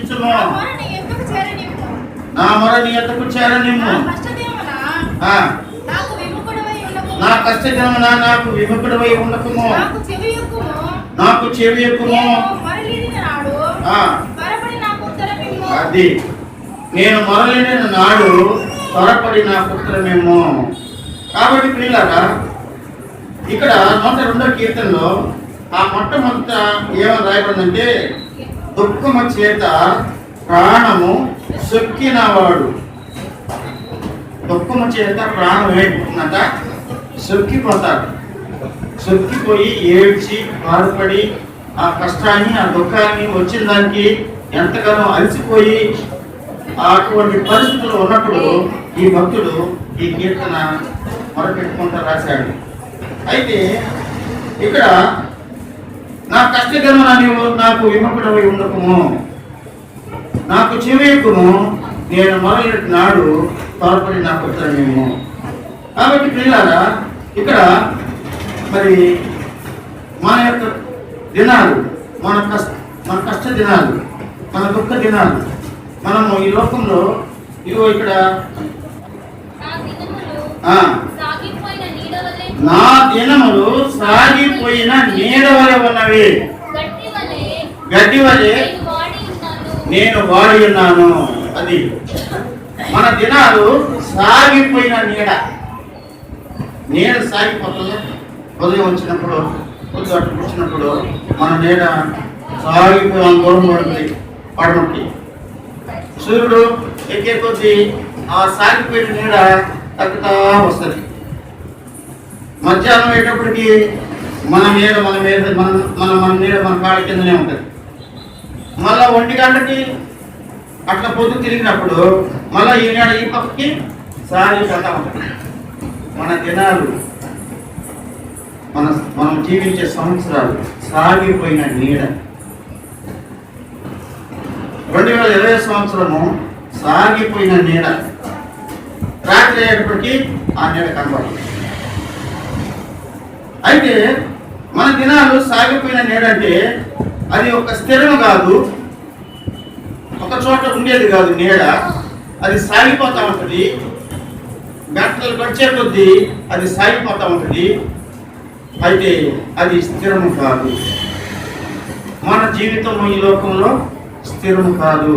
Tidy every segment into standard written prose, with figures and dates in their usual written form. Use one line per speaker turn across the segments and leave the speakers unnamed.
ఆలకించుము. నా మొర నీ యొద్దకు చేరనిమ్ము. నా కష్ట దినమున నాకు విముఖుడవై ఉండకుము. నాకు చెవి ఎక్కుము. అది నేను మొరలిన నాడు త్వరపడి నాకు ఉత్తరమేమో. కాబట్టి పిల్లలారా, ఇక్కడ 102వ కీర్తనలో ఆ మొట్టమొదట ఏమని రాయబడిందంటే, దుఃఖము చేత ప్రాణము సొక్కినవాడు. దుఃఖము చేత ప్రాణం ఏమిటంట, సొక్కిపోతాడు. సొక్కిపోయి ఏడ్చి బాధపడి ఆ కష్టాన్ని ఆ దుఃఖాన్ని వచ్చిన దానికి ఎంతగానో అలసిపోయి అటువంటి పరిస్థితులు ఉన్నప్పుడు ఈ భక్తుడు ఈ కీర్తన మొరపెట్టుకుంటూ రాశాడు. అయితే ఇక్కడ నా కష్టకరమున నీవు నాకు విముఖుడవై ఉండకుము, నాకు చెవియకుము, నేను మొదలెట్టిన నాడు త్వరపడి నాకు ఉత్తరమేమో. కాబట్టి పిల్లలారా, ఇక్కడ మరి మన యొక్క దినాలు, మన కష్ట దినాలు, మన దుఃఖ దినాలు, మనము ఈ లోకంలో ఇదిగో ఇక్కడ నా దినములు సాగిపోయిన నీడ వలె ఉన్నవి, గడ్డి వలె నేను వాడి ఉన్నాను. అది మన దినాలు సాగిపోయిన నీడ సాగిపోతుంది. ఉదయం వచ్చినప్పుడు పొద్దు అటు వచ్చినప్పుడు మన నీడ సాగిపోయి దూరం పడుతుంది పడమకి. సూర్యుడు ఎక్కే కొద్దీ ఆ సాగిపోయిన నీడ తగ్గుతా వస్తుంది. మధ్యాహ్నం అయ్యేటప్పటికి మన నీడ మన మీద మన నీడ మన కాళ్ళ కిందనే ఉంటుంది. మళ్ళా 1 గంటకి అట్లా పొద్దు తిరిగినప్పుడు మళ్ళీ ఈ నీడ ఈ పక్కకి సాగిపోతా ఉంటుంది. మన దినాలు, మనం జీవించే సంవత్సరాలు సాగిపోయిన నీడ. 2020 సంవత్సరము సాగిపోయిన నీడ. రాత్రి అయ్యేటప్పటికీ ఆ నీడ కనబడుతుంది. అయితే మన దినాలు సాగిపోయిన నీడ అంటే అది ఒక స్థిరము కాదు, ఒక చోట ఉండేది కాదు నీడ. అది సాగిపోతూ ఉంటుంది. గంటలు గడిచే కొద్దీ అది సాగిపోతూ ఉంటుంది. అయితే అది స్థిరము కాదు. మన జీవితం ఈ లోకంలో స్థిరము కాదు.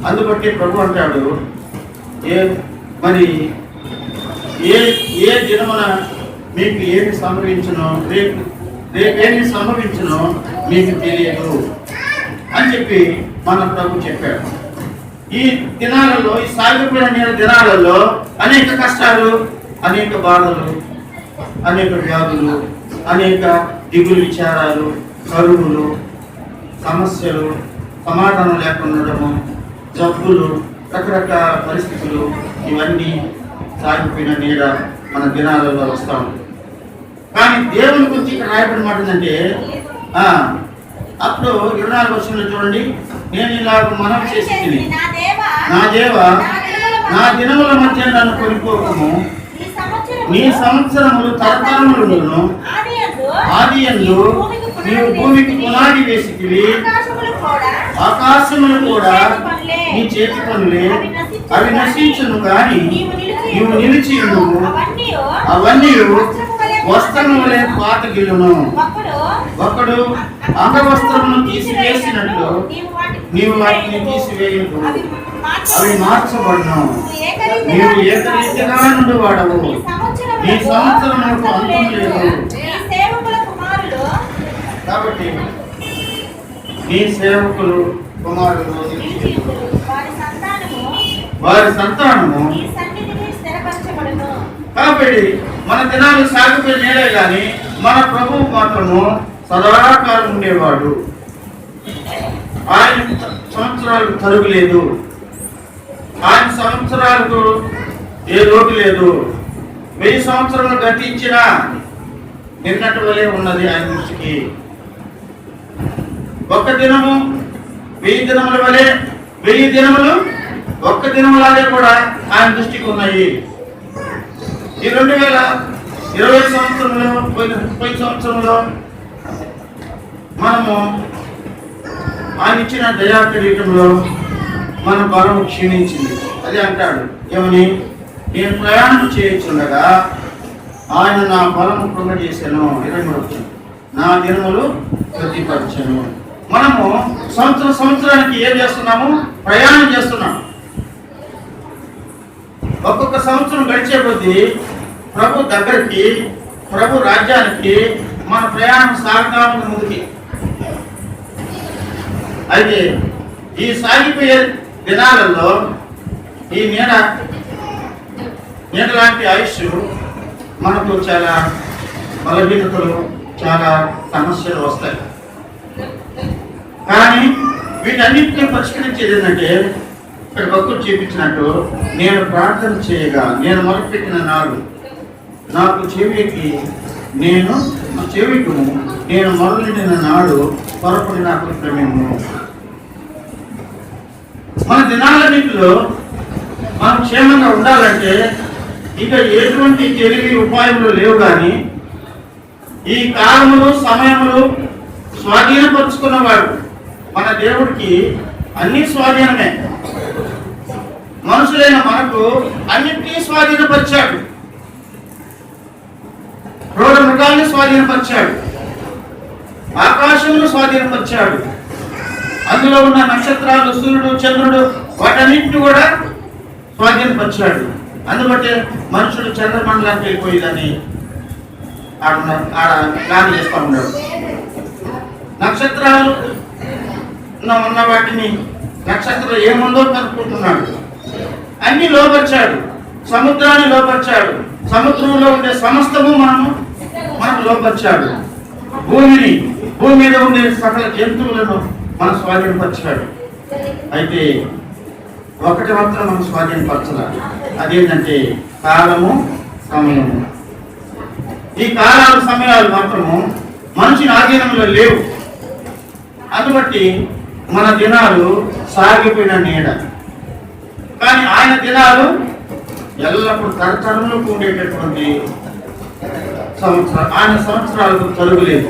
అందుబట్టి ప్రభు అంటాడు, ఏ దినమున మీకు ఏమి సంభవించునో, రేపేమి సంభవించునో మీకు తెలియదు అని చెప్పి మన ప్రభు చెప్పాడు. ఈ దినాలలో, ఈ సాగిపోయిన దినాలలో అనేక కష్టాలు, అనేక బాధలు, అనేక వ్యాధులు, అనేక దిగులు విచారాలు, కరువులు, సమస్యలు, సమాధానం లేకుండడము, జబ్బులు, రకరకాల పరిస్థితులు, ఇవన్నీ సాగిపోయిన నీడ మన దినాలలో వస్తాము. కానీ దేవుని గురించి ఇక్కడ రాయబడిన మాట ఏంటంటే, అప్పుడు 24వ వచనంలో చూడండి, నేను ఇలాగ మనం చేసి నా దేవ నా దినముల మధ్య నన్ను కొనిపోకము, నీ సంవత్సరములు తరతరములను ఆదియందు నీవు భూమికి పునాది వేసితివి, ఆకాశములు కూడా నీ చేతి పనులే, అవి నశించును కానీ నీవు నిలిచి ఉండుము, అవన్నీ వస్త్రము వలె పాతగిల్లును. ఒకడు అంగవస్త్రమును తీసివేసినట్లు నీవు వాటిని తీసివేయదు, అవి మార్చబడును. నీవు ఏకరీతిగా నుండి వాడవు, నీ సంవత్సరములకు అంతం లేదు. కాబట్టి నీ సేవకులు కుమారులు వారి సంతానము. కాబట్టి మన దినాలు సాగిపోయిన నేడే కానీ మన ప్రభువు మాత్రము సదాకాలం ఉండేవాడు. ఆయన సంవత్సరాలకు తరుగులేదు, ఆయన సంవత్సరాలకు ఏ లోటు లేదు. 1000 సంవత్సరాలు గతించినా నిన్నటి వలె ఉన్నది ఆయన దృష్టికి. ఒక్క దినము 1000 దినముల వలె, 1000 దినములు ఒక్క దినములాగే కూడా ఆయన దృష్టికి ఉన్నాయి. ఈ 2020 సంవత్సరంలో, పోయిన సంవత్సరంలో మనము ఆయన ఇచ్చిన దయా కిరీటంలో మన బలం క్షీణించింది. అది అంటాడు ఏమని, నేను ప్రయాణం చేయించుండగా ఆయన నా బలము కృంగజేశాను. 23 నా దినములు ప్రతిపరచను. మనము సంవత్సరానికి ఏం చేస్తున్నాము? ప్రయాణం చేస్తున్నాం. ఒక్కొక్క సంవత్సరం గడిచే కొద్దీ ప్రభు దగ్గరికి, ప్రభు రాజ్యానికి మన ప్రయాణం సాగుతా ఉంది ముందుకి. అయితే ఈ సాగిపోయే దినాలలో ఈ నీడ లాంటి ఆయుష్ మనకు చాలా బలహీనతలు, చాలా సమస్యలు వస్తాయి. కానీ వీటన్నిటిని పరిష్కరించేది ఏంటంటే, ఇక్కడ భక్తులు చూపించినట్టు, నేను ప్రార్థన చేయగా, నేను మొదలుపెట్టిన నాడు నాకు చెవికి నేను మొదలెట్టిన నాడు పొరపడి నాకు క్రమేము. మన దినాలన్నింటిలో మనం క్షేమంగా ఉండాలంటే ఇక ఎటువంటి తెలివి ఉపాయములు లేవు. కానీ ఈ కాలములు, సమయములు స్వాధీనపరుచుకున్నవాడు మన దేవుడికి అన్ని స్వాధీనమే. మనుషులైన మనకు అన్నింటినీ స్వాధీనపరిచాడు. క్రూర మృగాల్ని స్వాధీనపరిచాడు, ఆకాశమును స్వాధీనపరిచాడు, అందులో ఉన్న నక్షత్రాలు, సూర్యుడు, చంద్రుడు, వాటన్నింటినీ కూడా స్వాధీనపరిచాడు. అందుబట్టే మనుషుడు చంద్రమండలానికి వెళ్ళిపోయేదని ఆడ ప్లాన్ చేస్తూ ఉన్నాడు. నక్షత్రాలు ఉన్న వాటిని, నక్షత్రం ఏముందో కనుక్కుంటున్నాడు. అన్ని లోపరిచాడు, సముద్రాన్ని లోపరిచాడు, సముద్రంలో ఉండే సమస్తము మనకు లోపరిచాడు. భూమి మీద ఉండే సకల జంతువులను మనం స్వాధీనపరిచాడు. అయితే ఒకటి మాత్రం మనం స్వాధీనపరచాలి, అదేంటంటే కాలము, సమయము. ఈ కాలాలు, సమయాలు మాత్రము మనిషిని ఆధీనంలో లేవు. అందుబట్టి మన దినాలు సాగిపోయిన నీడ. కానీ ఆయన దినాలు ఎల్లప్పుడూ తరతరములకు ఉండేటటువంటి సంవత్సరాలు. ఆయన సంవత్సరాలకు తరుగులేదు.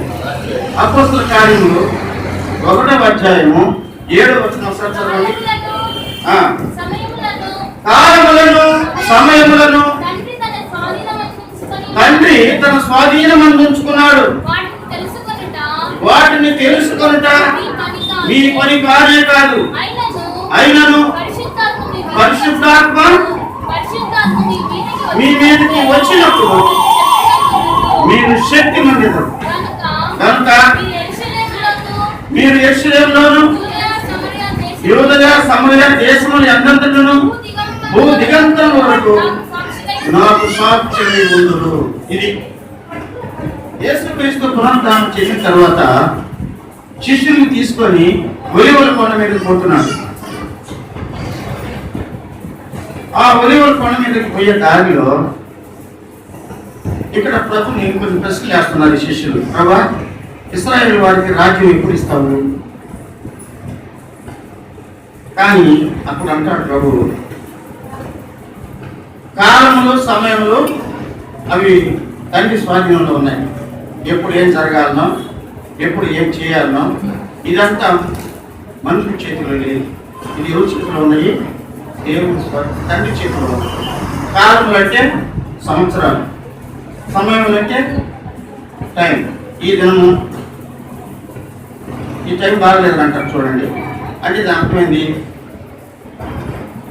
అపోస్తల కార్యములు 1వ అధ్యాయము 7వ వచనం చదవండి. కాలములను, సమయములను తండ్రి తన స్వాధీనమందుంచుకున్నాడు. వాటిని తెలుసుకొనుట మీ పని కానే కాదు, అయినను పరిశుద్ధాత్మ మీ మీదకి వచ్చినప్పుడు మీరు శక్తి మందిరం. కనుక మీరు యెరూషలేములోను, యూదయ, సమరయ దేశముల ఎందంతటను భూ దిగంతం వరకు నాకు సాక్ష్యమై ఉండును. ఇది యేసుక్రీస్తు పునరుద్ధానం చేసిన తర్వాత శిష్యుల్ని తీసుకొని ఒలీవల కొండ మీదకి పోతున్నాడు. ఆ ఒలీవల కొండ మీదకి పోయే దారిలో ఇక్కడ ప్రభుని కొన్ని ప్రశ్నలు వేస్తున్నారు ఈ శిష్యులు. ప్రభా, ఇశ్రాయేలు వారికి రాజ్యం ఎప్పుడు ఇస్తావు? కానీ అప్పుడు అంటాడు ప్రభు, కాలములు, సమయములు అవి తండ్రి స్వాధీనంలో ఉన్నాయి. ఎప్పుడు ఏం జరగాలనో, ఎప్పుడు ఏం చేయాలనో ఇదంతా మనుషుల చేతిలో లేదు. ఇది ఎవరి చేతిలో ఉన్నాయి? దేవుడి తండ్రి చేతిలో. కాలములు అంటే సంవత్సరాలు, సమయములు అంటే టైం. ఈ దినము ఈ టైం బాగలేదు అంటారు చూడండి. అంటే దాని అర్థమైంది,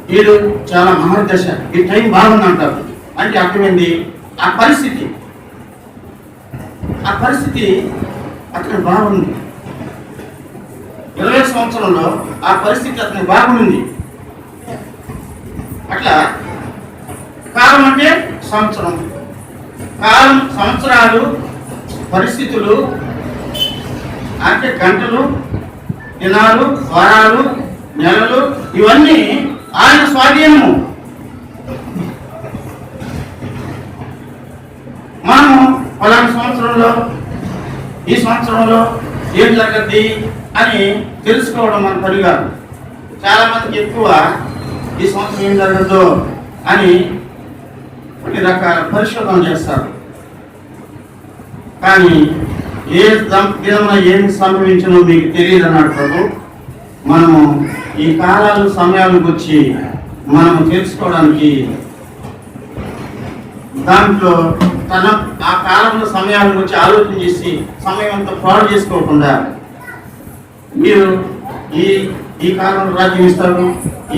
వీడు చాలా మహర్దశ, ఈ టైం బాగుంది అంటారు. అంటే అర్థమైంది ఆ పరిస్థితి అతనికి బాగుంది. 20 సంవత్సరంలో ఆ పరిస్థితి అతనికి బాగుంది. అట్లా కాలం అంటే సంవత్సరం, కాలం, సంవత్సరాలు, పరిస్థితులు అంటే గంటలు, దినాలు, వారాలు, నెలలు, ఇవన్నీ ఆయన స్వాధీనము. మనము పలానా సంవత్సరంలో, ఈ సంవత్సరంలో ఏం జరగద్ది అని తెలుసుకోవడం మన పని కాదు. చాలా మందికి ఎక్కువ ఈ సంవత్సరం ఏం జరగద్దు అని కొన్ని రకాల పరిశోధన చేస్తారు. కానీ ఏ దినమున ఏమి సంభవించనో మీకు తెలియదు అన్నాడు ప్రభు. మనము ఈ కాలాలు సమయాలకు వచ్చి మనము తెలుసుకోవడానికి దాంట్లో ఆ కాలంలో సమయాలకు వచ్చి ఆలోచన చేసి సమయం అంతా పాడు చేసుకోకుండా మీరు ఈ కాలంలో రాజ్యం ఇస్తారు,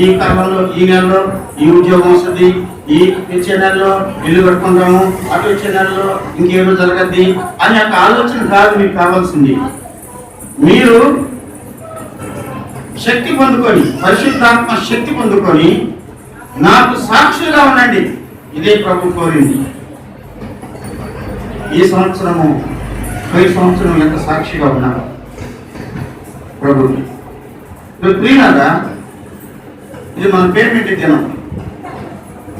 ఈ కాలంలో ఈ నెలలో ఈ ఉద్యోగం వస్తుంది, ఈ వచ్చే నెలలో ఇల్లు కట్టుకుంటాము, అటు వచ్చే నెలలో ఇంకేదో జరగద్ది అని ఒక ఆలోచన కాదు మీకు కావాల్సింది. మీరు శక్తి పొందుకొని, పరిశుద్ధాత్మ శక్తి పొందుకొని నాకు సాక్షిగా ఉండండి. ఇదే ప్రభు కోరింది. ఈ సంవత్సరము పై సంవత్సరం ఎంత సాక్షిగా ఉన్నారు ప్రభు. ప్రియులారా, ఇది మన పేమెంట్ దినం.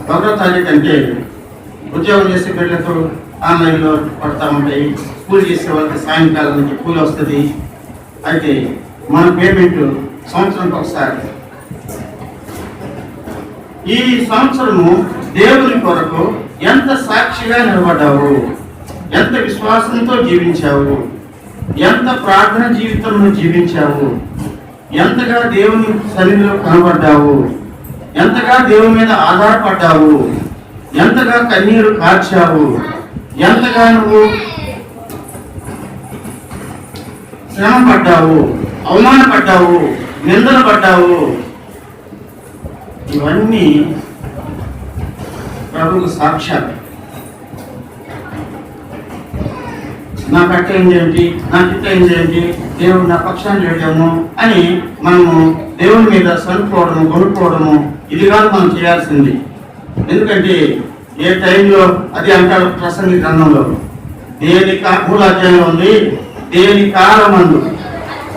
1వ తారీఖు అంటే ఉద్యోగం చేసే పిల్లలకు ఆన్లైన్లో పడతా ఉంటాయి, స్కూల్ చేసే వాళ్ళకి సాయంకాలం నుంచి కూలి వస్తుంది. అయితే మన పేమెంట్ సంవత్సరానికి ఒకసారి. ఈ సంవత్సరము దేవుని కొరకు ఎంత సాక్షిగా నిలబడ్డావు, ఎంత విశ్వాసంతో జీవించావు, ఎంత ప్రార్థన జీవితంలో జీవించావు, ఎంతగా దేవుని సన్నిధిలో కనబడ్డావు, ఎంతగా దేవుని మీద ఆధారపడ్డావు, ఎంతగా కన్నీరు కార్చావు, ఎంతగా నువ్వు శ్రమ పడ్డావు, అవమానపడ్డావు, నిందలు పడ్డావు. ఇవన్నీ ప్రభువుకు సాక్ష్యాలు. నా కట్టయింది ఏంటి, నా తిట్టయింది ఏంటి, దేవుడు నా పక్షాన్ని లేడము అని మనము దేవుని మీద సనుకోవడము, కొనుక్కోవడము ఇది కాదు మనం చేయాల్సింది. ఎందుకంటే ఏ టైంలో అది అంటాడు ప్రసంగి గ్రంథంలో, దేని 3వ అధ్యాయంలో ఉంది, దేని కాలమందు.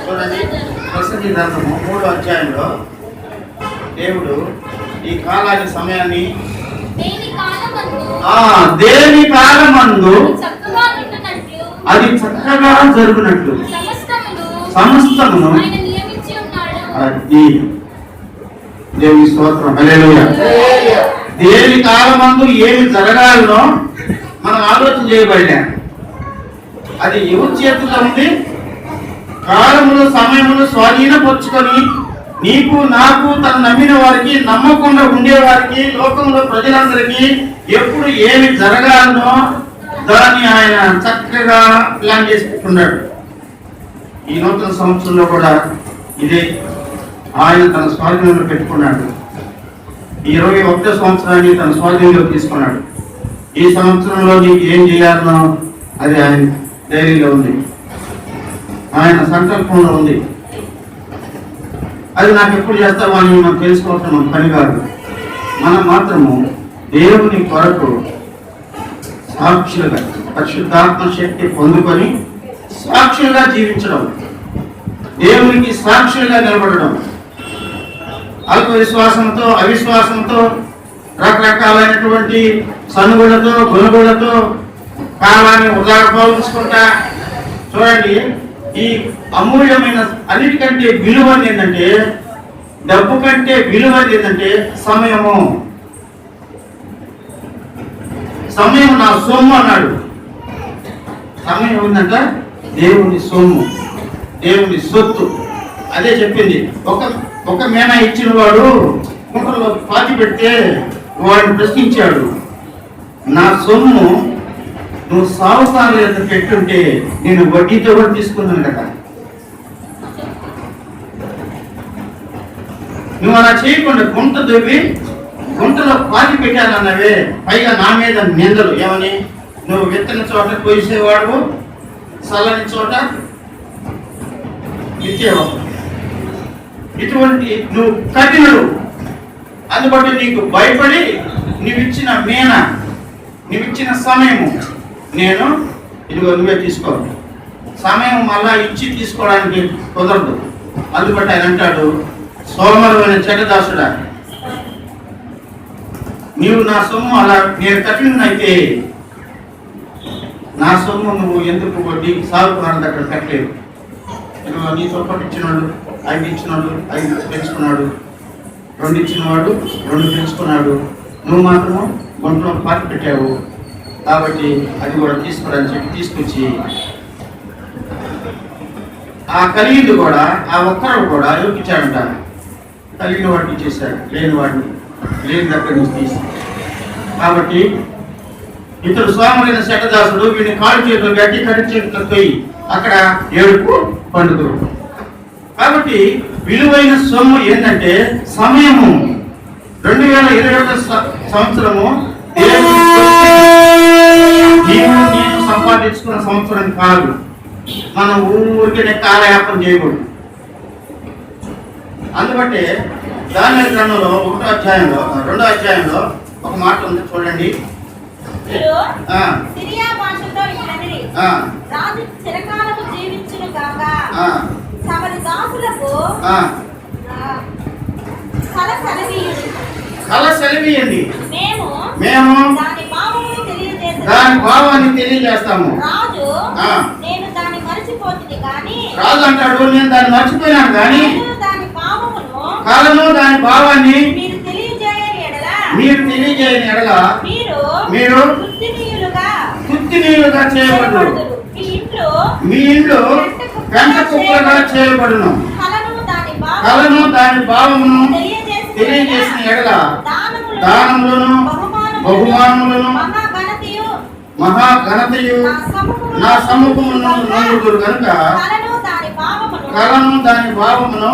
చూడండి, ప్రసంగి గ్రంథము 3వ అధ్యాయంలో దేవుడు ఈ కాలాన్ని సమయాన్ని దేని కాలమందు అది చక్కగా జరుగునట్లు సమస్తమును అది దేవుని స్తోత్రం. హల్లెలూయా. దేని కాలమందు ఏమి జరగాలనో మనం ఆలోచన చేయబడ్డా, అది ఎవరి చేతిలో ఉంది? కాలములు సమయములు స్వాధీనపరుచుకొని నీకు నాకు తను నమ్మిన వారికి, నమ్మకుండా ఉండేవారికి, లోకంలో ప్రజలందరికీ ఎప్పుడు ఏమి జరగాలనో దాన్ని ఆయన చక్కగా ప్లాన్ చేసి పెట్టుకున్నాడు. ఈ నూతన సంవత్సరంలో కూడా ఇదే ఆయన తన స్వాధీనంలో పెట్టుకున్నాడు. ఈ 21వ సంవత్సరాన్ని తన స్వాధీనంలో తీసుకున్నాడు. ఈ సంవత్సరంలో నీకు ఏం చేయాలనో అది ఆయన డైరీలో ఉంది, ఆయన సంకల్పంలో ఉంది. అది నాకు ఎప్పుడు చేస్తావా అని మనం తెలుసుకోవటం మన పని కాదు. మనం మాత్రము దేవుని కొరకు సాక్షులుగా పరిశుద్ధాత్మ శక్తి పొందుకొని సాక్షులుగా జీవించడం, దేవునికి సాక్షులుగా నిలబడడం. అల్ప విశ్వాసంతో, అవిశ్వాసంతో, రకరకాలైనటువంటి సనుగులతో, గొనుగులతో కాలాన్ని ఉదాహరించుకుంటా. చూడండి, ఈ అమూల్యమైన అన్నిటికంటే విలువైనది ఏంటంటే, డబ్బు కంటే విలువైనది ఏంటంటే సమయము. సమయం నా సొమ్ము అన్నాడు. సమయం ఏంటంట దేవుని సొమ్ము, దేవుని సొత్తు. అదే చెప్పింది. ఒక మేనా ఇచ్చిన వాడు కుంటలో పాతి పెడితే వాడిని ప్రశ్నించాడు, నా సొమ్ము నువ్వు సావుకారులు ఎంత పెట్టుంటే నేను వడ్డీతో కూడా తీసుకున్నాను కదా. నువ్వు అలా చేయకుండా గుంట దొవ్వి గుంటలో పాతి పెట్టానన్నవే, పైగా నా మీద నిందలు. ఏమని? నువ్వు విత్తన చోట కోసేవాడు, చల్లని చోట ఇచ్చేవాడు. ఇటువంటి నువ్వు కఠినుడు. అందుబట్టి నీకు భయపడి నువ్విచ్చిన మేన, నువ్విచ్చిన సమయము నేను ఇదిగో నువ్వే తీసుకో. సమయం మళ్ళా ఇచ్చి తీసుకోవడానికి కుదరదు. అందుబట్టి ఆయన అంటాడు, సోమరువైన చెడ్డదాసుడా, నీవు నా సొమ్ము అలా నేను కట్టినైతే నా సొమ్ము నువ్వు ఎందుకు వడ్డీ సాగుకున్నాడు అక్కడ కట్టలేదు. నీతో పాటు ఇచ్చినాడు, 5 ఇచ్చినాడు, 5 పెంచుకున్నాడు, 2 ఇచ్చినవాడు 2 పెంచుకున్నాడు, నువ్వు మాత్రము గుంటలో పాతి పెట్టావు. కాబట్టి అది కూడా తీసుకోవడానికి చెప్పి తీసుకొచ్చి ఆ కలిగింది కూడా ఆ ఒక్కరు కూడా ఎవరికిచ్చాడంట? కలిగిన వాడికి ఇచ్చేసాడు, లేని వాడిని లేని దగ్గర నుంచి తీసి. కాబట్టి ఇతడు స్వాములైన శటదాసుడు వీడిని కాలు చేతులు గట్టి కట్టి చేతులకు పోయి అక్కడ ఏడుపు పండుగరు. కాబట్టి విలువైన సొమ్ము ఏంటంటే సమయము. 2021 సంవత్సరము నేను సంపాదించుకున్న సంవత్సరం కాదు. మనం ఊరికే కాలయాపన చేయకూడదు. అందుబట్టే దానియేలు గ్రంథంలో 1వ అధ్యాయంలో 2వ అధ్యాయంలో ఒక మాట ఉంది, చూడండి.
సిరియా భాషతో ఇట్లనిరి, రాజు చిరకాలము జీవించును గాక, తమరి దాసులకు
కల సెలవీయండి,
మేము
దాని భావాన్ని తెలియజేస్తాము.
రాజు నేను దాన్ని మర్చిపోతుంది కానీ,
రాజు అంటాడు నేను దాన్ని మర్చిపోయాను కానీ
దాని భావమును
కలను దాని భావాన్ని
మీరు
తెలియజేయని ఎడల మీరు కృత్తినీయులుగా చేయబడరు, మీ ఇంట్లో గంట కుక్కలుగా చేయబడును. కలను దాని భావమును తెలియజేసిన ఎడల దానములను బహుమానములను మహాఘనతయు నా సముఖమును నొందుదురు కనుక కలను దాని భావమును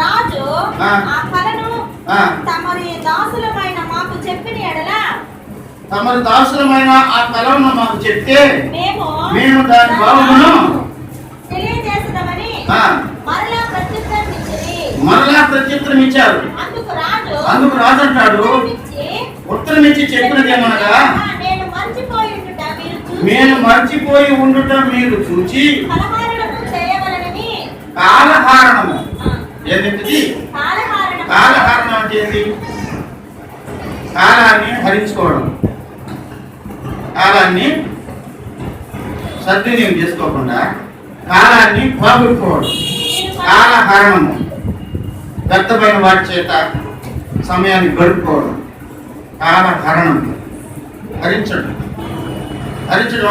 రాజు ఆ కలను తమరి దాసులమైన మాకు చెప్పిన ఎడల,
తమరి దాసులమైన ఆ కలను మాకు చెప్తే
మేము
దాని భావమును
తెలియజేస్తామని
మరలా ప్రత్యుత్తరం ఇచ్చారు. అందుకు రాజు అంటాడు, ఉత్తరం ఇచ్చి చెప్పినది ఏమనగా, నేను మర్చిపోయి ఉండుట మీరు చూచి కాలహారణము. ఏంటి కాలహారణం అంటే ఏంటి? కాలాన్ని హరించుకోవడం, కాలాన్ని సద్వినియోగం చేసుకోకుండా కాలాన్ని పోగొట్టుకోవడం కాలహరణము. వ్యర్థమైన వాటి చేత సమయాన్ని గడుపుకోవడం కాలహరణం. హరించడం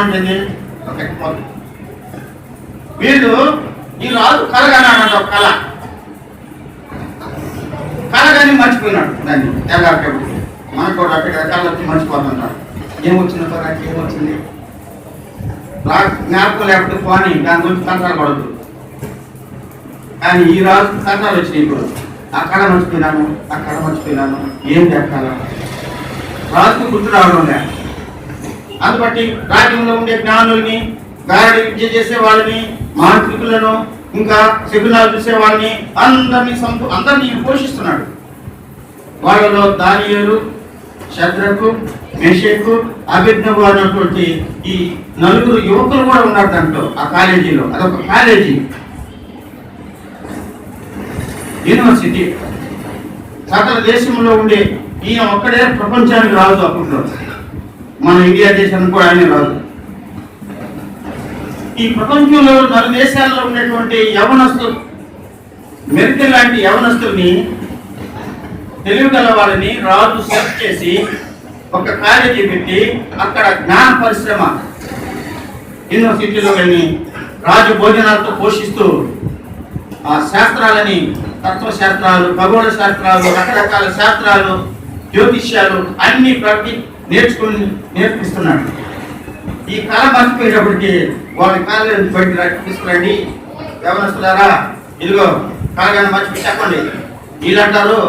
అంటే వీళ్ళు ఈ రాజు కలగన్నాడు, ఒక కలగాని మర్చిపోయినాడు. దాన్ని తెల్లారిటప్పుడు మనకు కూడా అక్కడ కళ వచ్చి మర్చిపోతుంటాడు. ఏమొచ్చిందో నాకు ఏమొచ్చింది జ్ఞాపకం లేకపోతే పోని దాని గురించి కంటాలు పడదు. కానీ ఈ రాజు కంటాలు వచ్చినాయి. ఇప్పుడు ఆ కళ మర్చిపోయినాను ఏం చెప్పాల రాజుకు గుర్తు రావడం లే. అందుబట్టి రాజ్యంలో ఉండే జ్ఞానుల్ని, గారడి విద్య చేసే వాళ్ళని, మాంత్రికులను, ఇంకా శకునాలు చూసే వాళ్ళని అందరినీ పోషిస్తున్నాడు. వాళ్ళలో దానియేలు, శద్రకు, మెషకు, అబేద్నెగో అన్నటువంటి ఈ 4 యువకులు కూడా ఉన్నారు దాంట్లో. ఆ కాలేజీలో అదొక కాలేజీ, యూనివర్సిటీ. సకల దేశంలో ఉండే ఈయన ఒక్కడే ప్రపంచానికి రాజు. అప్పట్లో మన ఇండియా దేశానికి కూడా ఆయన రాజు. ఈ ప్రపంచంలో 4 దేశాల్లో ఉన్నటువంటి యవనస్తులు, మెరికల్ లాంటి యవనస్తుల్ని, తెలివిగల వాళ్ళని రాజు సెలెక్ట్ చేసి ఒక కాలేజీ పెట్టి అక్కడ జ్ఞాన పరిశ్రమ యూనివర్సిటీలో వెళ్ళి రాజు భోజనాలతో పోషిస్తూ ఆ శాస్త్రాలని, తత్వశాస్త్రాలు, ఖగోళ శాస్త్రాలు, రకరకాల శాస్త్రాలు, జ్యోతిష్యాలు అన్ని నేర్పిస్తున్నాడు. ఈ కళ మర్చిపోయేటప్పటికి వాళ్ళ కాలేజీ బయట తీసుకురండి, యవనస్తులారా ఇదిగో కళగానే మర్చిపోయి చెప్పండి. వీళ్ళంటారు,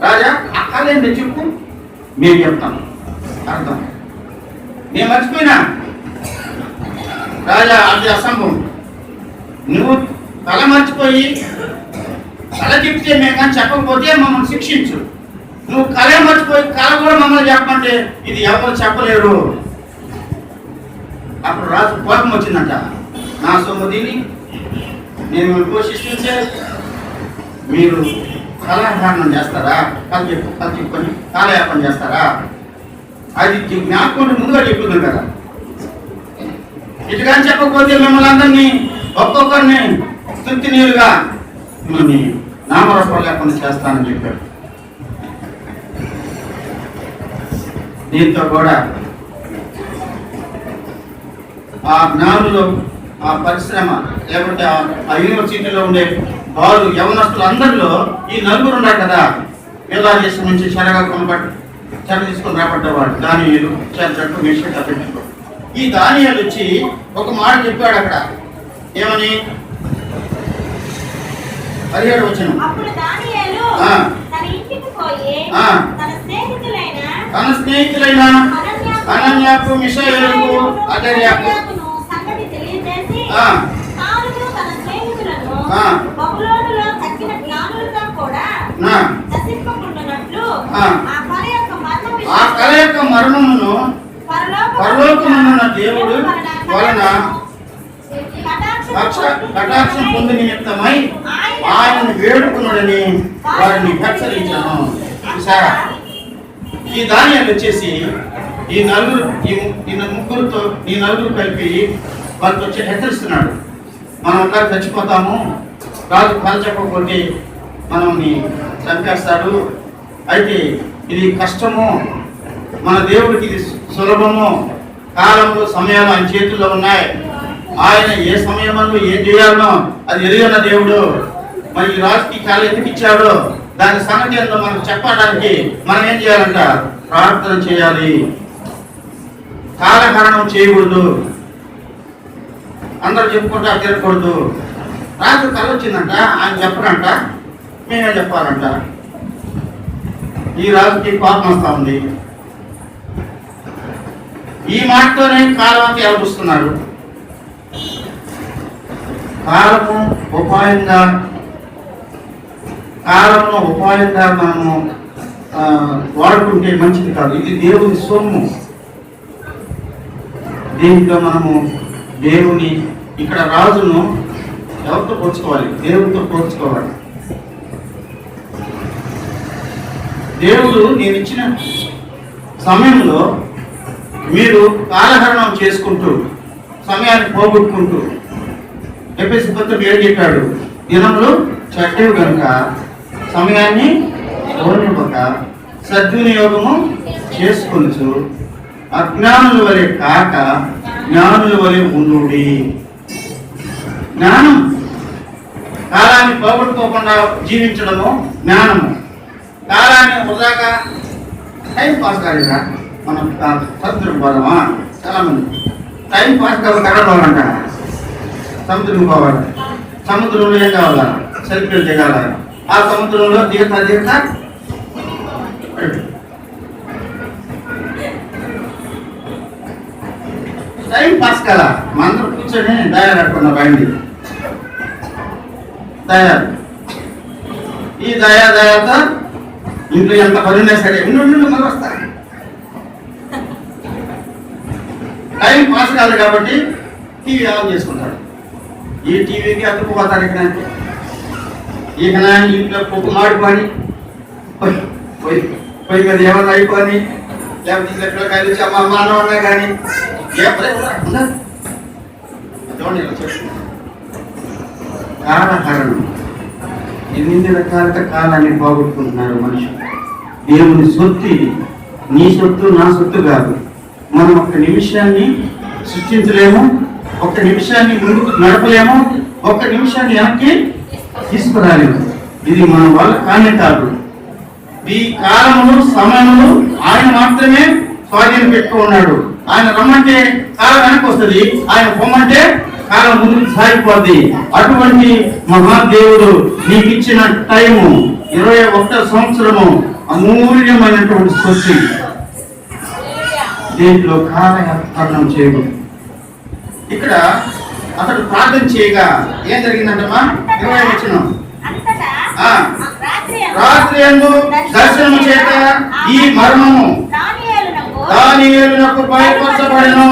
రాజా ఆ కళ ఏంటో చెప్పు, మేము చెప్తాము అర్థం. నేను మర్చిపోయినా రాజా, అది అసంభవం. నువ్వు కళ మర్చిపోయి కళ చెప్తే మేము కానీ చెప్పకపోతే మమ్మల్ని శిక్షించు. నువ్వు కళ మర్చిపోయి కళ కూడా మమ్మల్ని చెప్పమంటే ఇది ఎవరు చెప్పలేరు. అప్పుడు రాజు కోపం వచ్చిందంట, నా సొమ్ము దీని నేను పోషిస్తుంటే మీరు కళాధారణం చేస్తారా, కళ చెప్పుకొని కాలయాపన చేస్తారా? అది జ్ఞాపకం ముందుగా చెప్పుతుంది కదా. ఇటుగా చెప్పకపోతే మిమ్మల్ని అందరినీ ఒక్కొక్కరిని స్థుతి నీరుగా మిమ్మల్ని నామరూపం లేకుండా చేస్తానని చెప్పాడు. దీంతో కూడా ఆ జ్ఞానులు ఆ పరిశ్రమ లేకపోతే ఆ యూనివర్సిటీలో ఉండే వారు యవనస్తులు అందరిలో ఈ నలుగురు ఉన్నారు కదా, యూదా దేశం నుంచి చెరగా చెర తీసుకొని రాబడ్డవాడు దానియేలు, షద్రకు, మేషకు, అబేద్నెగో. ఈ దానియేలు వచ్చి ఒక మాట చెప్పాడు అక్కడ. ఏమని? 17వ వచనం.
అప్పుడు దానియేలు తన ఇంటికి పోయి తన స్నేహితులైన హనన్యాకు, మిషాయేలుకు, అజర్యాకు సంగతి తెలియజేసి తాను తన స్నేహితులను బబులోనులో తక్కిన జ్ఞానులతో కూడా నశింపకుండానట్లు ఆ కల యొక్క మరణమును పరలోకమున్న దేవుడు వలన కటాక్షం పొంది నిమిత్తమై ఆయనను వేడుకున్నాడని వారిని హెచ్చరించాను. చూసారా, ఈ దానియేలు వచ్చేసి ఈ నలుగురు కలిపి వాళ్ళకి వచ్చి హెచ్చరిస్తున్నాడు. మనం ఒకసారి చచ్చిపోతాము, రాజు చెప్పకపోతే మనల్ని చంపేస్తాడు. అయితే ఇది కష్టము, మన దేవుడికి ఇది సులభము. కాలంలో సమయాలు ఆయన చేతుల్లో ఉన్నాయి. ఆయన ఏ సమయంలో ఏం చేయాలనో అది ఎరిగిన దేవుడు. మరి ఈ రాజుకి కాలు ఎత్తికిచ్చాడో దాని సంగతి ఏంటో మనకు చెప్పడానికి మనం ఏం చేయాలంట? ప్రార్థన చేయాలి, కాలహరణం చేయకూడదు, అందరూ చెప్పుకుంటా తిరగకూడదు. రాజు కళ వచ్చిందంట, ఆయన చెప్పడంట, మేమే చెప్పాలంట. ఈ రాజుకి కోపం వస్తూ ఉంది. ఈ మాటతోనే కాలంకి ఎవరుస్తున్నారు. కాలంలో ఉపాయంగా మనము వాడుకుంటే మంచిది కాదు. ఇది దేవుని సొమ్ము. దీంట్లో మనము దేవుని ఇక్కడ రాజును ఎవరితో పోల్చుకోవాలి? దేవుడితో పోల్చుకోవాలి. దేవుడు నేను ఇచ్చిన సమయంలో మీరు కాలహరణం చేసుకుంటూ సమయాన్ని పోగొట్టుకుంటూ, ఎఫెసీ పత్రిక ఏం చెప్పాడు? దినములు చెడ్డవి కనుక సమయాన్ని పోనివ్వక సద్వినియోగము చేసుకొనచ్చు, అజ్ఞానుల వలె కాక జ్ఞానుల వలె ఉండుడి. జ్ఞానం కాలాన్ని పోగొట్టుకోకుండా జీవించడము జ్ఞానము. కాలాన్ని వృధాగా టైం పాస్ కాలేదా? మనం సముద్రం పోదామా? చాలా మంది టైం పాస్ కావాలి, కడవాలంట. సముద్రం పోవాలి, సముద్రంలో ఏం కావాలా? సెల్ఫీలు దిగాల. ఆ సముద్రంలో దిగుతా టైం పాస్ కదా. మందరం కూర్చొని దయాడుకున్న బండి దయాలు. ఈ దయాతో ఇంట్లో ఎంత పనున్నా సరే మరి వస్తారు. టైం పాస్ కాదు కాబట్టి టీవీ ఆన్ చేసుకుంటాడు. ఈ టీవీకి అతుక్కుపోతారు. ఇక ఇంట్లో పొక్కు మాడిపోని పొయ్యి మీద ఏమన్నా అయిపోని, లేకపోతే ఇంట్లో పిల్లకాయలు వచ్చి అమ్మ అన్నా కానీ కాలహరణం. ఎన్ని రకాలుగా కాలాన్ని పోగొట్టుకుంటున్నారు మనుషులు. దేవుని సొత్తు ఇది. నీ సొత్తు నా సొత్తు కాదు. మనం ఒక్క నిమిషాన్ని సృష్టించలేము, ఒక్క నిమిషాన్ని ముందుకు నడపలేము, ఒక్క నిమిషాన్ని వెనక్కి తీసుకురాలేము. ఇది మన వల్ల కానే కాదు. ఈ కాలములు సమయములు ఆయన మాత్రమే స్వాధీనం పెట్టుకున్నాడు. ఆయన రమ్మంటే కాలం వెనక్కి వస్తుంది, ఆయన పొమ్మంటే కాలం ముందుకు సాగిపోద్ది. అటువంటి మహాదేవుడు నీకు ఇచ్చిన టైము 21 సంవత్సరము అమూల్యమైనటువంటి సృష్టి. దీంట్లో కాలహరణం చేయకూడదు. ఇక్కడ అతడు ప్రార్థన చేయగా ఏం జరిగిందంటమ్మా? 20వ వచనం. రాత్రి యందు దర్శనము చేత ఈ మర్మము దానియేలునకు బయలుపరచబడెను.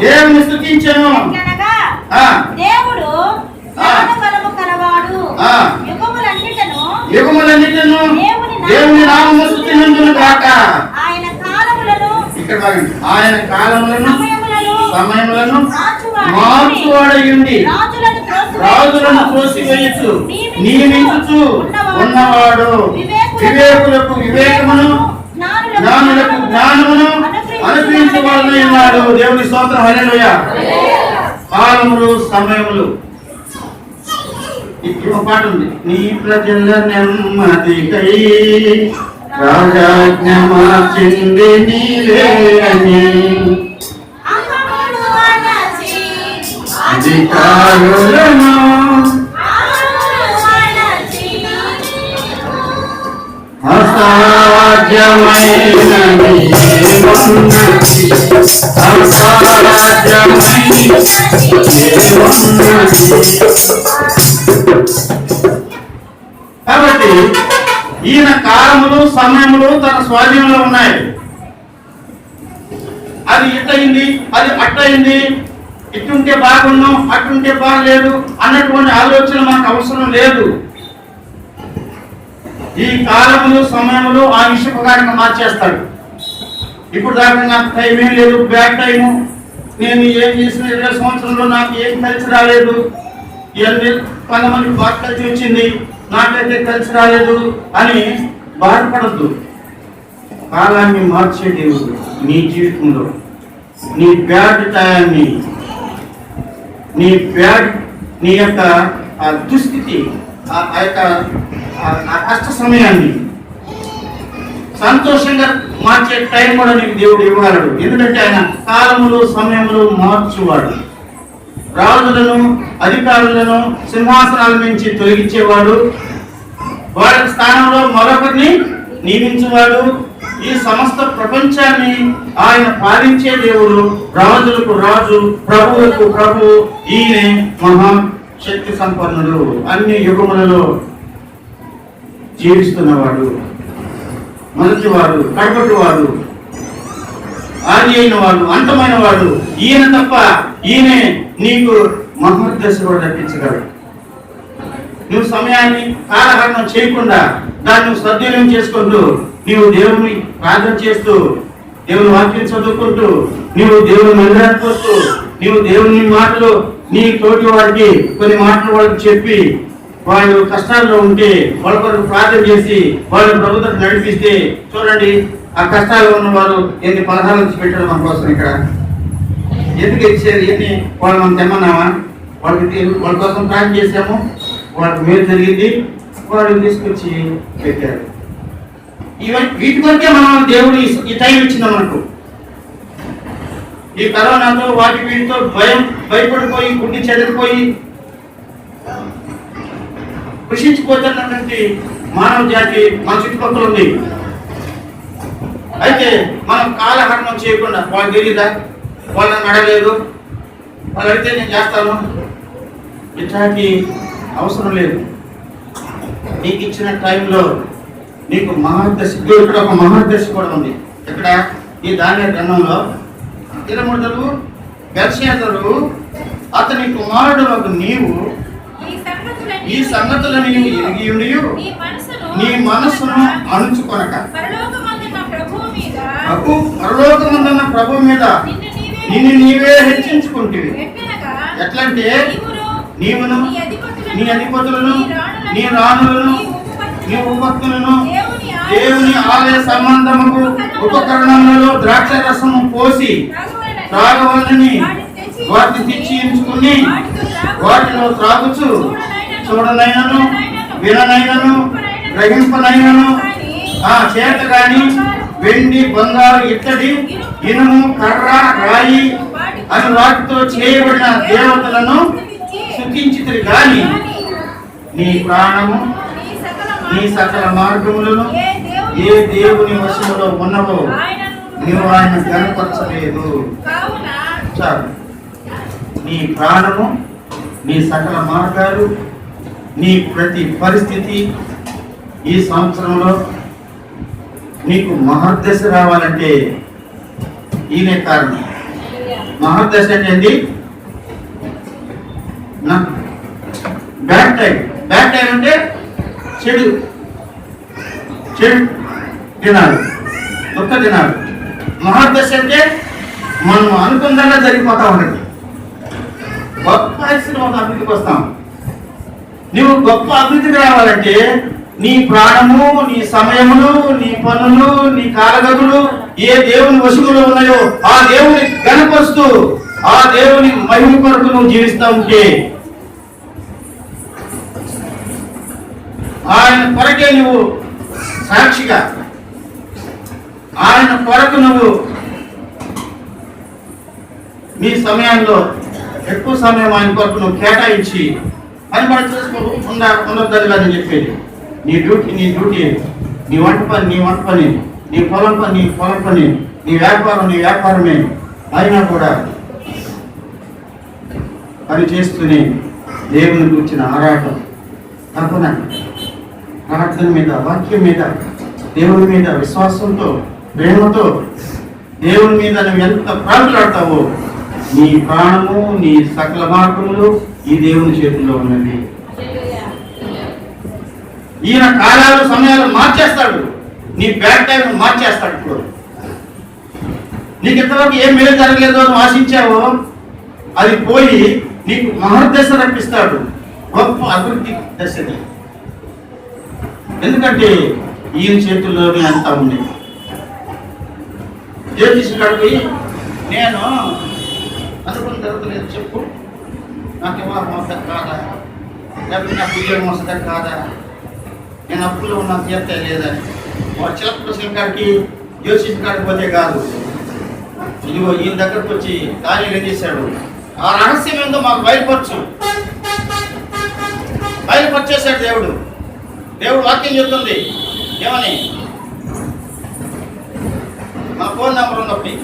దేవుని స్తుతించెను. దేవుడు
యుగములన్నిటను దేవుని నామము స్తుతించును గాక. ఇక్కడ ఆయన కాలములను సమయములను మార్చువాడయుండి రాజులను త్రోసివేయచ్చు నియమించుచు ఉన్నవాడు. వివేకులకు వివేకమును, జ్ఞానులకు జ్ఞానమును అనుగ్రహించబడనే ఉన్నాడు. దేవుని స్తోత్రం, హల్లెలూయా. కాలములు సమయములు. ఒక పాట ఉంది. నీ ప్రజల నెమ్మదికై రాజాజ్ఞ మార్చింది నీవే అని అధికారులను అసాధ్యమైనది ఏమున్నది, అసాధ్యమైనది ఏమున్నది. కాబట్టి ఈయన కాలములు సమయములు తన స్వాధీనంలో ఉన్నాయి. అది ఇట్టయింది, అది అట్టయింది, ఇటుంటే బాగున్నాం, అటుంటే బాగలేదు అన్నటువంటి ఆలోచన మనకు అవసరం లేదు. ఈ కాలములు సమయములు ఆ విషయ ప్రకారంగా మార్చేస్తాడు. ఇప్పుడు దాకా నాకు టైం ఏం లేదు, బ్యాడ్ టైము, నేను ఏం చేసిన 20 సంవత్సరంలో నాకు ఏం కలిసి రాలేదు, కొంతమందికి బాగా కలిసి వచ్చింది, నాకైతే కలిసి రాలేదు అని బాధపడద్దు. కాలాన్ని మార్చే దేవుడు నీ జీవితంలో నీ బ్యాడ్ టైంని, నీ యొక్క దుస్థితి, ఆ యొక్క కష్ట సమయాన్ని సంతోషంగా మార్చే టైం కూడా నీకు దేవుడు ఇవ్వగలడు. ఎందుకంటే ఆయన కాలములు సమయములు మార్చువాడు. రాజులను అధికారులను సింహాసనాల నుంచి తొలగించేవాడు, వారి స్థానంలో మరొకరిని నియమించేవాడు. ఈ సమస్త ప్రపంచాన్ని ఆయన పాలించే దేవుడు, రాజులకు రాజు, ప్రభువులకు ప్రభు. ఈయనే మహాశక్తి సంపన్నుడు, అన్ని యుగములలో జీవిస్తున్నవాడు, మొదటివాడు, కడపటివాడు, ఆది అయిన వాడు, అంతమైన వాడు. ఈయన తప్ప ఈయనే నీకు మహోద్దశ కూడా రప్పించగలడు. నువ్వు సమయాన్ని కాలహరణం చేయకుండా దాన్ని నువ్వు సద్వినియోగం చేసుకుంటూ, నీవు దేవుని ప్రార్థన చేస్తూ, దేవుని వాక్యం చదువుకుంటూ, నీవు దేవుని మందిరానికి వస్తూ, నీవు దేవుని మాటలు నీ తోటి వారికి కొన్ని మాటలు వాళ్ళకి చెప్పి, వాళ్ళు కష్టాల్లో ఉంటే వాళ్ళ కొరకు ప్రార్థన చేసి వాళ్ళు ప్రభుత్వం నడిపిస్తే, చూడండి ఆ కష్టాలు ఉన్న వారు ఎన్ని పలహారాలు నుంచి పెట్టారు మన కోసం. ఇక్కడ ఎందుకు ఇచ్చారు, ఎన్ని వాళ్ళు మనం తెమ్మన్నామా, వాళ్ళ కోసం ప్రార్థన చేసాము, వాళ్ళకి మేలు జరిగింది, వాళ్ళు తీసుకొచ్చి పెట్టారు. వీటి వరకే మనం దేవుడు ఈ టైం ఇచ్చింది మనకు. ఈ కరోనాతో వీటితో భయపడిపోయి గుడ్డి చెదిరిపోయి కృషించిపోతున్నటువంటి మానవ జాతి మన చుట్టుపక్కల ఉంది. అయితే మనం కాలహరణం చేయకుండా, వాళ్ళు తెలీదా, వాళ్ళని అడగలేదు, వాళ్ళు అడిగితే నేను చేస్తాను, ఇట్లాంటి అవసరం లేదు. నీకు ఇచ్చిన టైంలో నీకు మహాదశ, ఇక్కడ ఒక మహాదశ కూడా ఉంది. ఇక్కడ ఈ దానియేలు గ్రంథంలో 23 బెల్షస్సరు అతని కుమారుడు నీవు ఈ సంగతులను ఎరిగి ఉండి నీ మనస్సును అణుచుకొనక పరలోకమందున్న ప్రభువు మీద నిన్ను నీవే హెచ్చించుకుంటివి. ఎట్లంటే నీవును నీ అధిపతులను నీ రాణులను నీ ఉపభక్తులను దేవుని ఆలయ సంబంధముకు ఉపకరణములలో ద్రాక్ష రసము పోసి త్రాగవలనని వాటిని తెచ్చి ఎంచుకుని వాటిలో త్రాగుచు చూడనైనను విననైనను గ్రహింపనైనను ఆ చేత గాని వెండి బంగారు ఇత్తడి ఇనుము కర్ర రాయి అని వాటితో చేయబడిన దేవతలను స్తుతించితిరి గాని నీ ప్రాణము నీ సకల మార్గములను ఏ దేవుని వశములో ఉన్నవో నీవు ఆయన కనపరచలేదు. చాలు. నీ ప్రాణము, నీ సకల మార్గాలు, నీ ప్రతి పరిస్థితి ఈ సంవత్సరంలో నీకు మహర్దశ రావాలంటే ఈయనే కారణం. మహర్దశ అంటే బ్యాడ్ టైం. బ్యాడ్ టైం అంటే చెడు దినాలు, దుఃఖ దినాలు. మహర్దశ అంటే మనం అనుకుందంగా జరిగిపోతా ఉండదు. గొప్ప అభివృద్ధికి వస్తాం. నువ్వు గొప్ప అభివృద్ధికి రావాలంటే నీ ప్రాణము, నీ సమయములు, నీ పనులు, నీ కాలగతులు ఏ దేవుని వశములో ఉన్నాయో ఆ దేవుని గణపరుస్తూ ఆ దేవుని మహిమ కొరకు నువ్వు జీవిస్తూ ఉంటే ఆయన కొరకే నువ్వు సాక్షిగా, ఆయన కొరకు నువ్వు నీ సమయంలో ఎక్కువ సమయం ఆయన కొరకు నువ్వు కేటాయించి అని మనం చేసుకో ఉండొద్దని కాదని చెప్పేది. నీ డ్యూటీ నీ వంట పని, నీ పొలం పని, నీ వ్యాపారమే అయినా కూడా పని చేస్తూనే దేవుని గురించిన ఆరాటం, తపన, ప్రార్థన మీద, వాక్యం మీద, దేవుని మీద విశ్వాసంతో, ప్రేమతో దేవుని మీద నువ్వు ఎంత ప్రార్థలాడతావో నీ ప్రాణము, నీ సకల మార్గములు ఈ దేవుని చేతుల్లో ఉన్నది. ఈయన కాలాలు సమయాలు మార్చేస్తాడు, నీ బ్యాడ్ టైం మార్చేస్తాడు. ఇప్పుడు నీకు ఇంతవరకు ఏం మేలు జరగలేదో నువ్వు ఆశించావో అది పోయి నీకు మహర్దశ రప్పిస్తాడు, గొప్ప అభివృద్ధి దశని. ఎందుకంటే ఈయన చేతుల్లోనే అంతా ఉంది. జ్యోతిషుడు పోయి నేను అనుకున్న జరుగుతలేదు, చెప్పు నాకు వివాహం వస్తుంది కాదా, లేకపోతే నాకు ఉద్యోగం వస్తుందా కాదా, నేను అప్పులో ఉన్న తీర్తే లేదా. వాడు చిలక కాడికి జ్యోతిషుడి కాడికి పోతే కాదు, ఇదిగో ఈయన దగ్గరకు వచ్చి కార్యం ఏం చేశాడు, ఆ రహస్యం ఏందో మాకు బయలుపరిచేశాడు దేవుడు. వాక్యం చెప్తుంది ఏమని, మా ఫోన్ నెంబర్ ఉన్నప్పుడు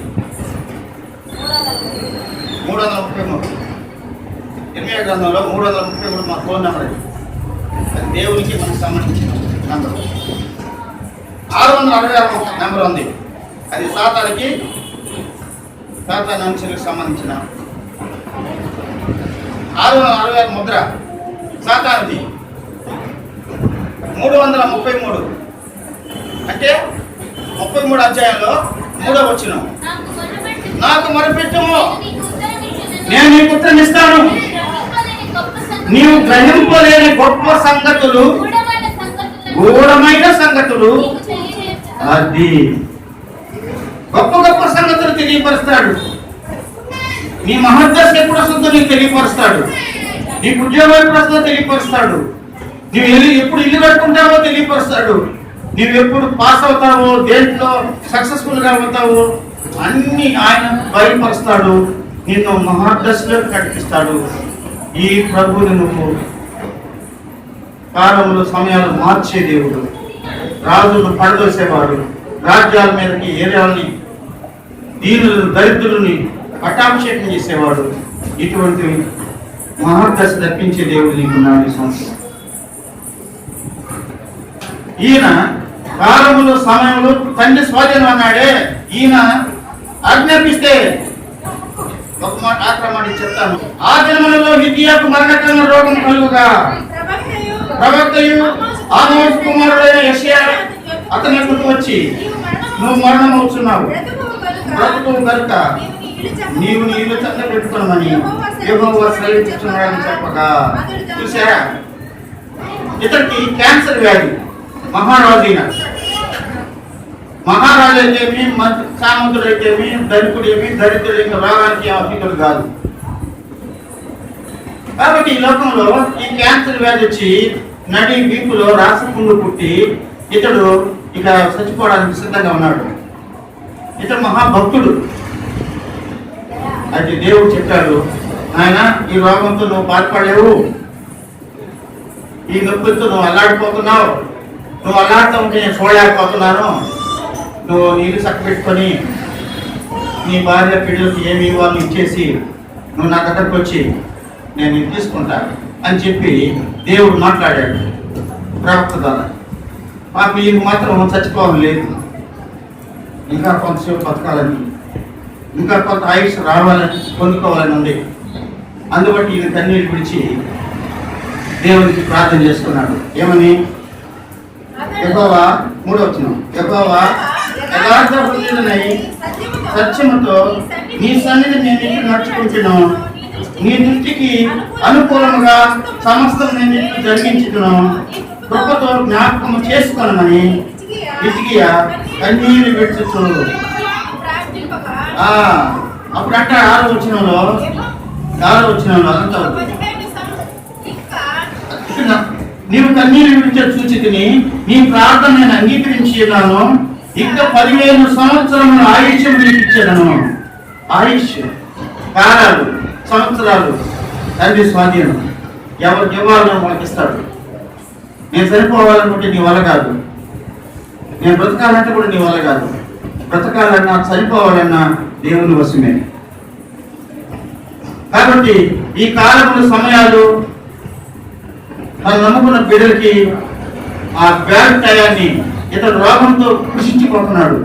333 ఇర్మియా గ్రంథంలో 333 మా ఫోన్ నెంబర్. అది దేవునికి మనకు సంబంధించిన నెంబర్. 666 నెంబర్ ఉంది, అది సాతానికి అంశాలకు సంబంధించిన 666 ముద్ర సాతానికి. 333 అంటే 33 అధ్యాయంలో 3వ వచనం, నాకు మొరపెట్టుము నేను నీకు ఉత్తరం ఇస్తాను, నీవు గ్రహింపలేని గొప్ప సంగతులు, గూఢమైన సంగతులు, అది గొప్ప సంగతులు తెలియపరుస్తాడు. నీ మహర్దశ ఎప్పుడు వస్తుందో నీకు తెలియపరుస్తాడు, నీకు ఉద్యోగం ఎప్పుడు వస్తుందో తెలియపరుస్తాడు, నువ్వు ఎప్పుడు ఇల్లు కట్టుకుంటావో తెలియపరుస్తాడు, నువ్వు ఎప్పుడు పాస్ అవుతావో, దేంట్లో సక్సెస్ఫుల్ గా అవుతావో అన్ని ఆయన బయలుపరుస్తాడు, నిన్ను మహర్దశలో కట్టిస్తాడు. ఈ ప్రభువుని నువ్వు కాలంలో సమయాలు మార్చే దేవుడు, రాజులను పడదోసేవాడు, రాజ్యాల మీదకి ఏరియాలని, దీనులను దరిద్రులని పట్టాభిషేకం చేసేవాడు. ఇటువంటి మహర్దశ తప్పించే దేవుడు నీకున్నాడు ఈ సంవత్సరం. ఈయన కాలములో సమయంలో తండ్రి స్వాధీనం అన్నాడే, ఈయన ఆజ్ఞాపిస్తే ఒక మాట ఆక్రమణ చెప్తాను. ఆ దినములలో హిజ్కియాకు మరణకరమైన రోగం కలుగుగా ప్రవక్తయు ఆమోజు కుమారుడైన యెషయా అతని వద్దకు వచ్చి, నువ్వు మరణం అవుతున్నావు, బ్రతుకు కనుక నీవు నీ ఇల్లు చక్క పెట్టుకోమని యెహోవా సెలవిస్తున్నాడని చెప్పగా. చూసారా, ఇతనికి క్యాన్సర్ వ్యాధి, మహారాజు అయితేమి, సామంతుడైతేమి, ధనికుడేమి, దరిద్రుడేమి రోగానికి అభిజ్ఞుడు కాదు. కాబట్టి ఈ లోకంలో ఈ క్యాన్సర్ వ్యాధి వచ్చి నడి వీపులో రాసపుండు పుట్టి ఇతడు ఇక చచ్చిపోవడానికి సిద్ధంగా ఉన్నాడు. ఇతడు మహాభక్తుడు. అయితే దేవుడు చెప్పాడు, ఆయన ఈ రోగంతో నువ్వు బాధపడలేవు, ఈ నొప్పితో నువ్వు అల్లాడిపోతున్నావు, నువ్వు అల్లాడుతూ ఉంటే నేను చూడలేకపోతున్నాను, నువ్వు నీళ్ళు చక్కబెట్టుకొని నీ భార్య పిల్లలకి ఏమి ఇవ్వాలని ఇచ్చేసి నువ్వు నా దగ్గరకు వచ్చి నేను ఇది తీసుకుంటా అని చెప్పి దేవుడు మాట్లాడాడు ప్రవక్త ద్వారా. మాకు ఈయన మాత్రం చచ్చిపోవాలి లేదు, ఇంకా కొంతసేపు బతకాలని, ఇంకా కొంత ఆయుష్ రావాలని, పొందుకోవాలని ఉంది. అందుబట్టి ఈయన కన్నీళ్ళు విడిచి దేవునికి ప్రార్థన చేసుకున్నాడు. ఏమని? యెహోవా, 3వ వచనం, యెహోవా యథార్థ హృదయుడనై సత్యముతో నీ సన్నిధి నేను ఇంటి నడుచుకుంటున్నాను, నీ దృష్టికి అనుకూలముగా సమస్తం నేను ఇంటి జరిగించుకును, కృపతో జ్ఞాపకము చేసుకొనమని హిజ్కియా కన్నీరు విడుచుచు అప్పుడు అంటే 6వ వచనంలో అదంతా ఉంది. నీవు కన్నీరు విడిచే సూచితిని నీ ప్రార్థన నేను అంగీకరించి ఉన్నాను. ఇంకా 15 సంవత్సరముల ఆయుష్యం నీకు ఇచ్చాను. ఆయుష్, కాలాలు, సంవత్సరాలు తండ్రి స్వాధీనం. ఎవరికి ఇవ్వాలని వాళ్ళకి ఇస్తాడు. నేను సరిపోవాలనుకుంటే నీ వల్ల కాదు, నేను బ్రతకాలంటే కూడా నీ వల్ల కాదు. బ్రతకాలన్నా సరిపోవాలన్నా దేవుని వశమే. కాబట్టి ఈ కాలంలో సమయాలు మనం నమ్ముకున్న బిడ్డలకి ఆ బ్యాడ్ టయాన్ని ఇతడు రోగంతో కృషించిపోతున్నాడు.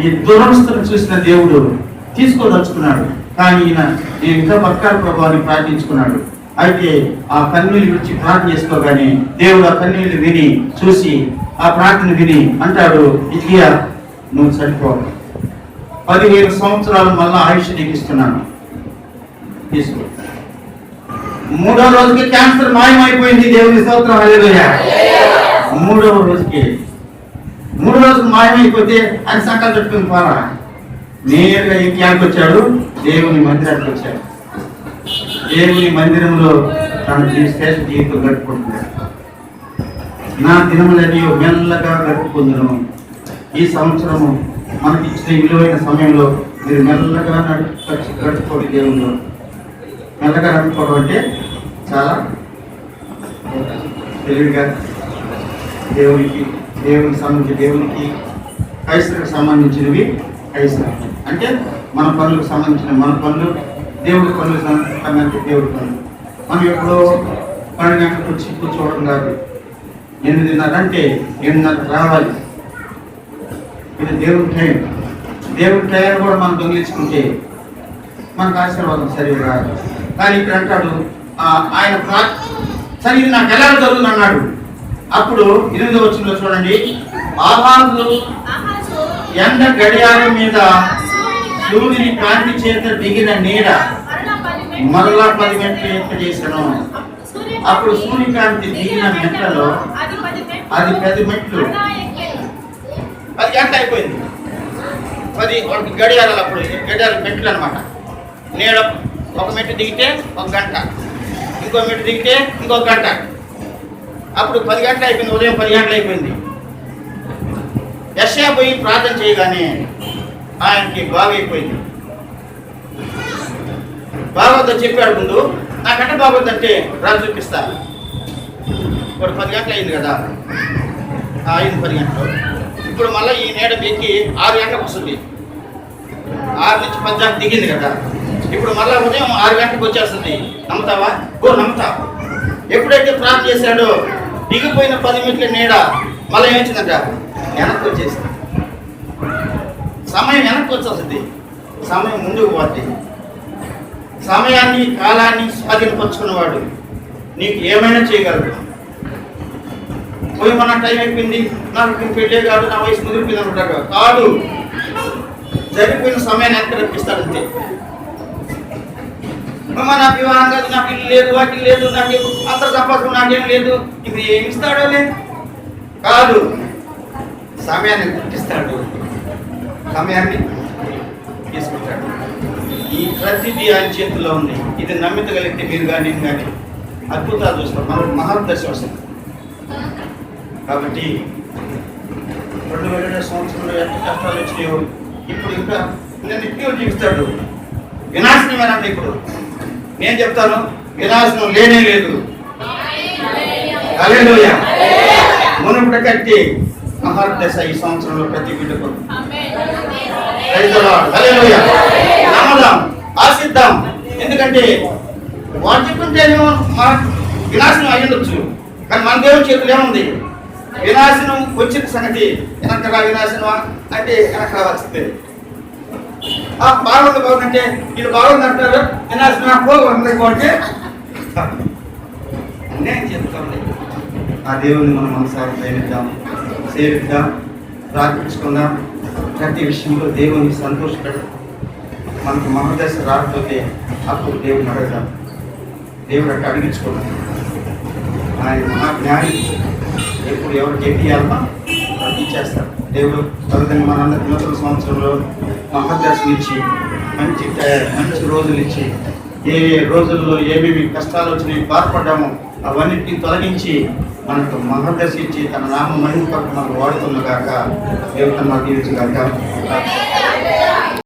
ఈ దురవస్థను చూసిన దేవుడు తీసుకోదలుచుకున్నాడు. కానీ ఈయన నేను ఇంకా పక్కాల ప్రభావాన్ని ప్రార్థించుకున్నాడు. అయితే ఆ కన్నీళ్ళు విడిచి ప్రార్థన చేసుకోగానే దేవుడు ఆ కన్నీళ్ళు విని చూసి ఆ ప్రార్థన విని అంటాడు, ఇట్లా నువ్వు సరిపోవాలి, 15 సంవత్సరాలు మళ్ళా ఆయుష్ నీకు ఇస్తున్నాను, తీసుకో. 3వ రోజుకి క్యాన్సర్ మాయమైపోయింది. దేవుని స్తోత్రం, హల్లెలూయా. 3వ రోజుకి 3వ రోజుకి మాయమైపోతే అని సంకల్పం పెట్టుకుని పోరా, నేరుగా ఈ క్యాంప్కి వచ్చాడు, దేవుని మందిరానికి వచ్చాడు. దేవుని మందిరంలో తన శ్రేష్ఠ జీవితం గడుపుకుంటున్నాడు. నా దినములని మెల్లగా గడుపుకుందును. ఈ సంవత్సరము మనకి ఇచ్చిన విలువైన సమయంలో మీరు మెల్లగా గడుపుకోండి. దేవుళ్ళు మెల్లగా గడుపుకోవడం అంటే చాలా తెలివిగా దేవునికి సంబంధించి దేవునికి కైసరికి సంబంధించినవి కైసర అంటే మన పనులకు సంబంధించిన మన పనులు, దేవుడి పనులకు సంబంధించిన దేవుడి పనులు. మనం ఎప్పుడో 12 గంటలకు వచ్చి కూర్చోవడం కాదు. 8:30 అంటే 8:30 రావాలి. ఇది దేవుడి టైం. దేవుడి టైం కూడా మనం దొంగిలించుకుంటే మనకు ఆశీర్వాదం సరిగ్గా రాదు. కానీ ఇక్కడ అంటాడు ఆయన సరే ఇది నాకు ఎలా జరుగుతుంది అన్నాడు. అప్పుడు 8వ వచనంలో చూడండి, ఆహాజు ఎండ గడియారం మీద సూర్యుని కాంతి చేత దిగిన నీడ మరలా 10 మెట్లు ఎత్తు చేశాను. అప్పుడు సూర్యకాంతి దిగిన మెట్లలో అది 10 మెట్లు 10 గంటలు అయిపోయింది. 10 గడియారాలు, అప్పుడు గడియారాలు మెట్లు అనమాట. నీడ ఒక మెట్టు దిగితే 1 గంట, ఇంకో మెట్టు దిగితే ఇంకొక గంట. అప్పుడు 10 గంటలు అయిపోయింది. ఉదయం 10 గంటలు అయిపోయింది. యెషయా పోయి ప్రార్థన చేయగానే ఆయనకి బాగైపోయింది. బాగోద్దని చెప్పాడు ముందు. నాకంటే బాగోద్దంటే రాజు చూపిస్తా. ఇప్పుడు 10 గంటలు అయింది కదా, అయింది 10 గంటలు. ఇప్పుడు మళ్ళీ ఈ నీడ ఎక్కి 6 గంటలకు వస్తుంది. 6 నుంచి 10 దాకా దిగింది కదా. ఇప్పుడు మళ్ళీ ఉదయం 6 గంటలకు వచ్చేస్తుంది. నమ్ముతావా? నమ్ముతా. ఎప్పుడైతే ప్రార్థన చేశాడో దిగిపోయిన 10 మెట్ల నీడ మళ్ళీ ఏమొచ్చిందంట, వెనక్కి వచ్చేసింది. సమయం వెనక్కి వచ్చేస్తుంది. సమయం ముందుకు పోతుంది. సమయాన్ని కాలాన్ని స్వాధీనపరుచుకున్నవాడు నీకు ఏమైనా చేయగలడు. పోయి మన టైం అయిపోయింది, నాకు పెళ్ళే కాదు, నా వయసు ముదిరిపోయింది అనుకుంటాడు. కాదు, జరిగిపోయిన సమయాన్ని ఎంత రప్పిస్తాడంతే. నాకు వివాహం కాదు, నాకు ఇల్లు లేదు, వాటికి లేదు, నాకు అంతర్ సంపర్కం నాకేం లేదు, ఇప్పుడు ఏమి ఇస్తాడో లేదు. కాదు, సమయాన్ని గుర్తిస్తాడు, సమయాన్ని తీసుకుంటాడు. ఈ ప్రతిదీ ఆయన చేతుల్లో ఉంది. ఇది నమ్మితగలిగితే మీరు కానీ నేను కానీ అద్భుతాలు చూస్తాం. మనకు మహర్దశ వస్తుంది. కాబట్టి 2000 సంవత్సరంలో ఎంత కష్టాలు వచ్చినాయో ఇప్పుడు ఇంకా నేను ఎక్కువ జీవిస్తాడు. వినాశనమేనంటే ఇప్పుడు నేను చెప్తాను, వినాశనం లేనే లేదు. హల్లెలూయా. మునుపటి కట్టి మహర్దశ ఈ సంవత్సరంలో ప్రతి బిడ్డకు. హల్లెలూయా. నమ్మదాం, ఆశిద్దాం. ఎందుకంటే వాడు చెప్తుంటేనేమో మన వినాశనం అయ్యుండొచ్చు, కానీ మన దేవుని చేతులు ఏముంది? వినాశనం వచ్చిన సంగతి వెనకరా వినాశనమా అంటే వెనక రావాల్సిందే. బాగుందంటే వీళ్ళు బాగుందంటారు, వినాశనం పోగొంటే అన్యాయం చెప్తామండి. ఆ దేవుని మనం మనసారి ప్రేమిద్దాం, సేవిద్దాం, ప్రార్థించుకుందాం. ప్రతి విషయంలో దేవుని సంతోషపెడతాం. మనకు మహదశ రాకపోతే అప్పుడు దేవుని అడగదాం. దేవుడు అట్లా అడిగించుకోవడం. ఆయన మహా జ్ఞాని. ఎప్పుడు ఎవరికి ఏమి ఇవ్వాలన్నా ఇచ్చేస్తారు. దేవుడు తల్లిదండ్రులు మనందరి నూతన సంవత్సరంలో మహాదర్శనం ఇచ్చి మంచి రోజులు ఇచ్చి ఏ రోజుల్లో ఏమేమి కష్టాలు వచ్చినాయి బాధపడ్డామో అవన్నిటిని తొలగించి మనకు మహాదర్శి ఇచ్చి తన నామ మహిమ కొరకు మనకు వాడుతున్నగాక దేవుడు తన దీవించగాక.